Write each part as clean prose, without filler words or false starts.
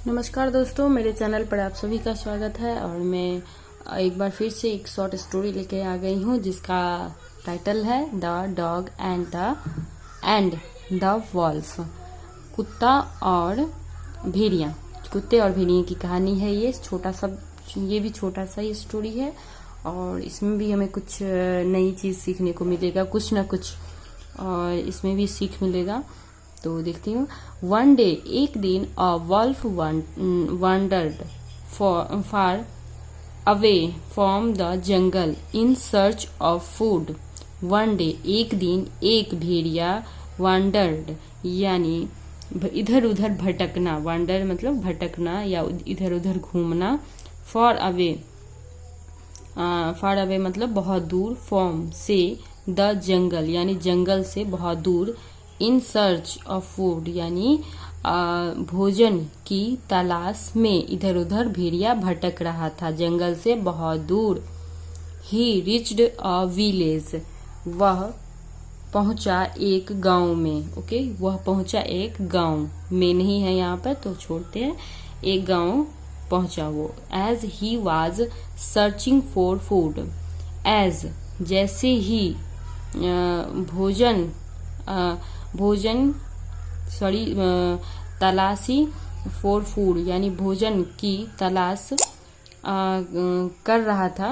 नमस्कार दोस्तों, मेरे चैनल पर आप सभी का स्वागत है। और मैं एक बार फिर से एक शॉर्ट स्टोरी लेके आ गई हूँ जिसका टाइटल है the dog and the wolf. कुत्ता और भेड़िया। कुत्ते और भेड़िया की कहानी है ये भी छोटा सा ही स्टोरी है और इसमें भी हमें कुछ नई चीज़ सीखने को मिलेगा, कुछ ना कुछ, और इसमें भी सीख मिलेगा। तो देखती हूँ। वन डे, एक दिन, अ wolf wandered far away from the jungle in search of food. One day, एक दिन, एक भेड़िया, wandered यानी इधर उधर भटकना, wander मतलब भटकना या इधर उधर घूमना, far away मतलब बहुत दूर, फ्रॉम से, द जंगल यानी जंगल से बहुत दूर, इन सर्च ऑफ फूड यानी भोजन की तलाश में इधर उधर भेड़िया भटक रहा था जंगल से बहुत दूर। ही रिच्ड अ विलेज, वह पहुंचा एक गांव में। ओके, वह पहुंचा एक गांव में, नहीं है यहाँ पर तो छोड़ते हैं, एक गांव पहुंचा वो। As he was searching for food, as जैसे ही तलाशी, फॉर फूड यानी भोजन की तलाश कर रहा था।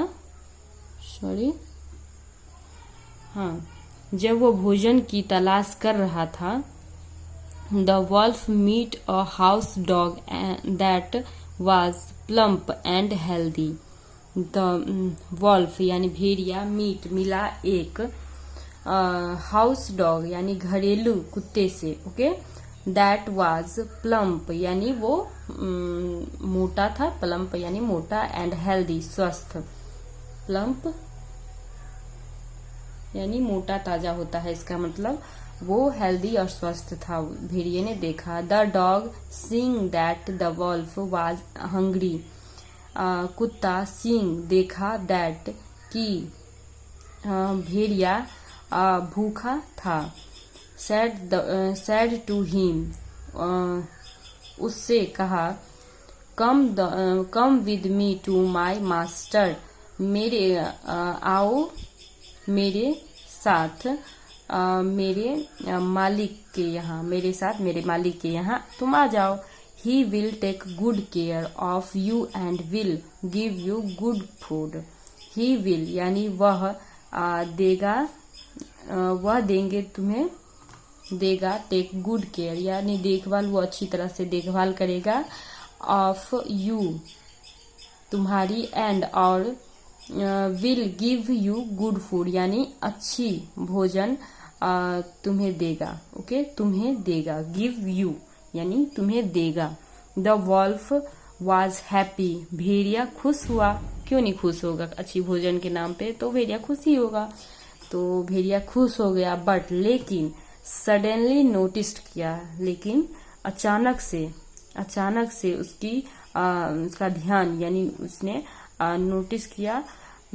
जब वो भोजन की तलाश कर रहा था, the wolf meet a house dog that was plump and healthy. The wolf यानी भेड़िया, मीट मिला एक हाउस डॉग यानी घरेलू कुत्ते से। ओके, दैट वाज प्लम्प यानी वो मोटा था, प्लम्प यानी मोटा, एंड हेल्दी स्वस्थ। प्लम्प यानी मोटा ताजा होता है, इसका मतलब वो हेल्दी और स्वस्थ था। भेड़िए ने देखा। The dog seeing that the wolf was hungry, कुत्ता सीइंग देखा, दैट की भेड़िया भूखा था, सैड टू हिम उससे कहा, come with me to my master, आओ मेरे साथ मेरे मालिक के यहाँ तुम आ जाओ। He will take good care of you and will give you good food. He will यानी वह देगा, वह देंगे तुम्हें, देगा, टेक गुड केयर यानी देखभाल, वो अच्छी तरह से देखभाल करेगा, ऑफ यू तुम्हारी, एंड और, will give you good food यानी अच्छी भोजन तुम्हें देगा। ओके, तुम्हें देगा, गिव यू यानी तुम्हें देगा। द वॉल्फ वाज हैप्पी, भेड़िया खुश हुआ। क्यों नहीं खुश होगा, अच्छी भोजन के नाम पे तो भेड़िया खुश ही होगा। तो भेड़िया खुश हो गया, बट लेकिन सडनली नोटिस्ड किया, लेकिन अचानक से उसका ध्यान यानी उसने नोटिस किया,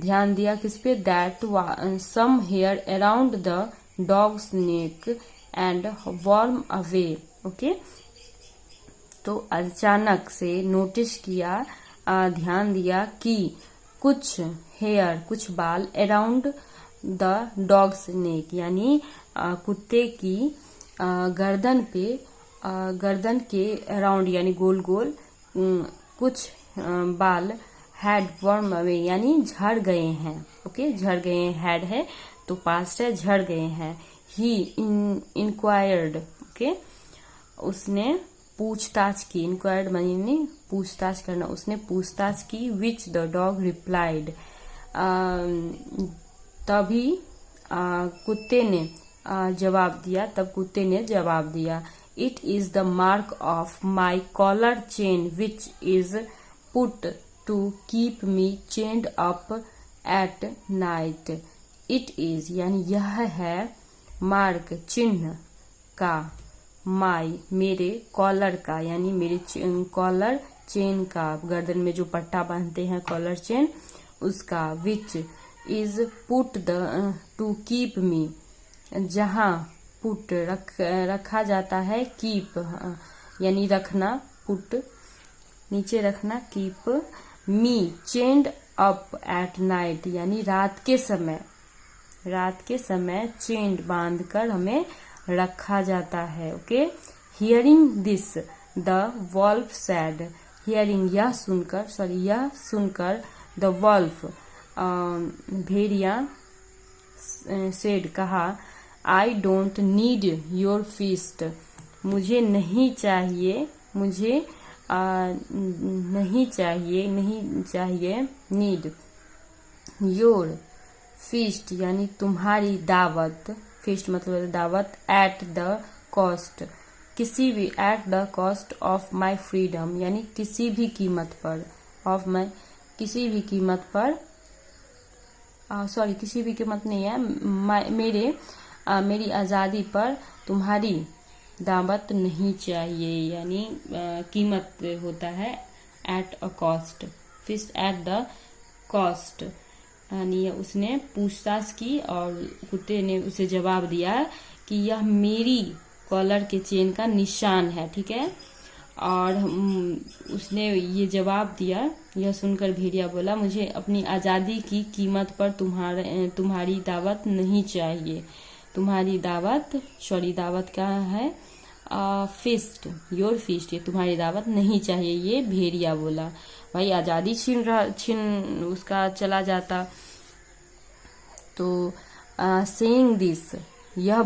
ध्यान दिया किस पे, that some hair around the dog's neck and worn away. Okay, तो अचानक से नोटिस किया, ध्यान दिया कि कुछ हेयर, कुछ बाल, अराउंड द डॉग्स नेक यानी कुत्ते की गर्दन पे, गर्दन के अराउंड यानी गोल गोल कुछ बाल, हैड वर्म अवे यानी झड़ गए हैं। ओके, झड़ गए हैं, हैड है तो पास्ट है, झड़ गए हैं। ही इंक्वायर्ड, ओके, उसने पूछताछ की, इंक्वायर्ड माने पूछताछ करना, उसने पूछताछ की, विच द डॉग रिप्लाइड, तभी कुत्ते ने जवाब दिया, तब कुत्ते ने जवाब दिया, it is the mark of my collar chain which is put to keep me chained up at night. It is यानी यह है, मार्क चिन्ह का, माई मेरे, कॉलर का यानी मेरे कॉलर चेन का, गर्दन में जो पट्टा बांधते हैं कॉलर चेन उसका, विच is put the two keep मी जहाँ पुट रखा जाता है, कीप यानी रखना, पुट नीचे रखना। Keep me chained up at night, यानी रात के समय चेन्ड बांध कर हमें रखा जाता है। Okay. Hearing this the wolf said, hearing यह सुनकर द वॉल्फ भेड़िया सेड कहा, I don't need your feast, मुझे नहीं चाहिए नीड योर फीस्ट, यानी तुम्हारी दावत, फीस्ट मतलब दावत, eight the cost, eight the cost of my freedom, यानी किसी भी कीमत पर, किसी भी कीमत नहीं है, मेरी आज़ादी पर तुम्हारी दावत नहीं चाहिए, यानी कीमत होता है at a cost, feast at the cost, यानी उसने पूछताछ की और कुत्ते ने उसे जवाब दिया कि यह मेरी कॉलर के चेन का निशान है। ठीक है। और उसने ये जवाब दिया, यह सुनकर भेड़िया बोला, मुझे अपनी आज़ादी की कीमत पर तुम्हारी दावत नहीं चाहिए। तुम्हारी दावत, दावत क्या है? फिस्ट, योर फिस्ट, ये तुम्हारी दावत नहीं चाहिए, ये भेड़िया बोला। भाई आज़ादी छीन उसका चला जाता। तो सेइंग दिस, यह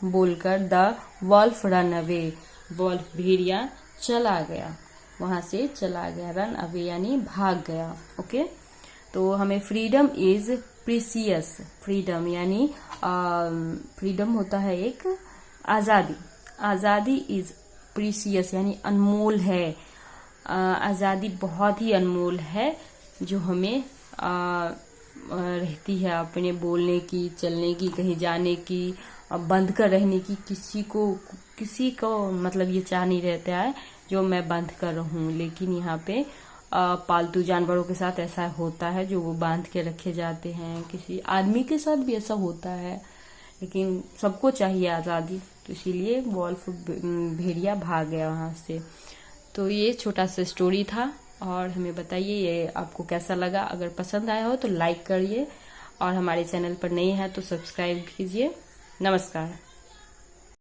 बोलकर the wolf run away, wolf भेड़िया चला गया, वहां से चला गया, रन अवे यानी भाग गया। ओके। तो हमें फ्रीडम इज प्रीसियस, फ्रीडम यानी फ्रीडम होता है एक आज़ादी इज प्रीसियस यानी अनमोल है, आज़ादी बहुत ही अनमोल है, जो हमें रहती है अपने बोलने की, चलने की, कहीं जाने की, बंद कर रहने की। किसी को मतलब ये चाह नहीं रहता है जो मैं बंद कर रहूं, लेकिन यहाँ पे पालतू जानवरों के साथ ऐसा होता है जो वो बांध के रखे जाते हैं। किसी आदमी के साथ भी ऐसा होता है, लेकिन सबको चाहिए आज़ादी, तो इसीलिए वॉल्फ भेड़िया भाग गया वहां से। तो ये छोटा सा स्टोरी था, और हमें बताइए ये आपको कैसा लगा। अगर पसंद आया हो तो लाइक करिए, और हमारे चैनल पर नए हैं तो सब्सक्राइब कीजिए। नमस्कार।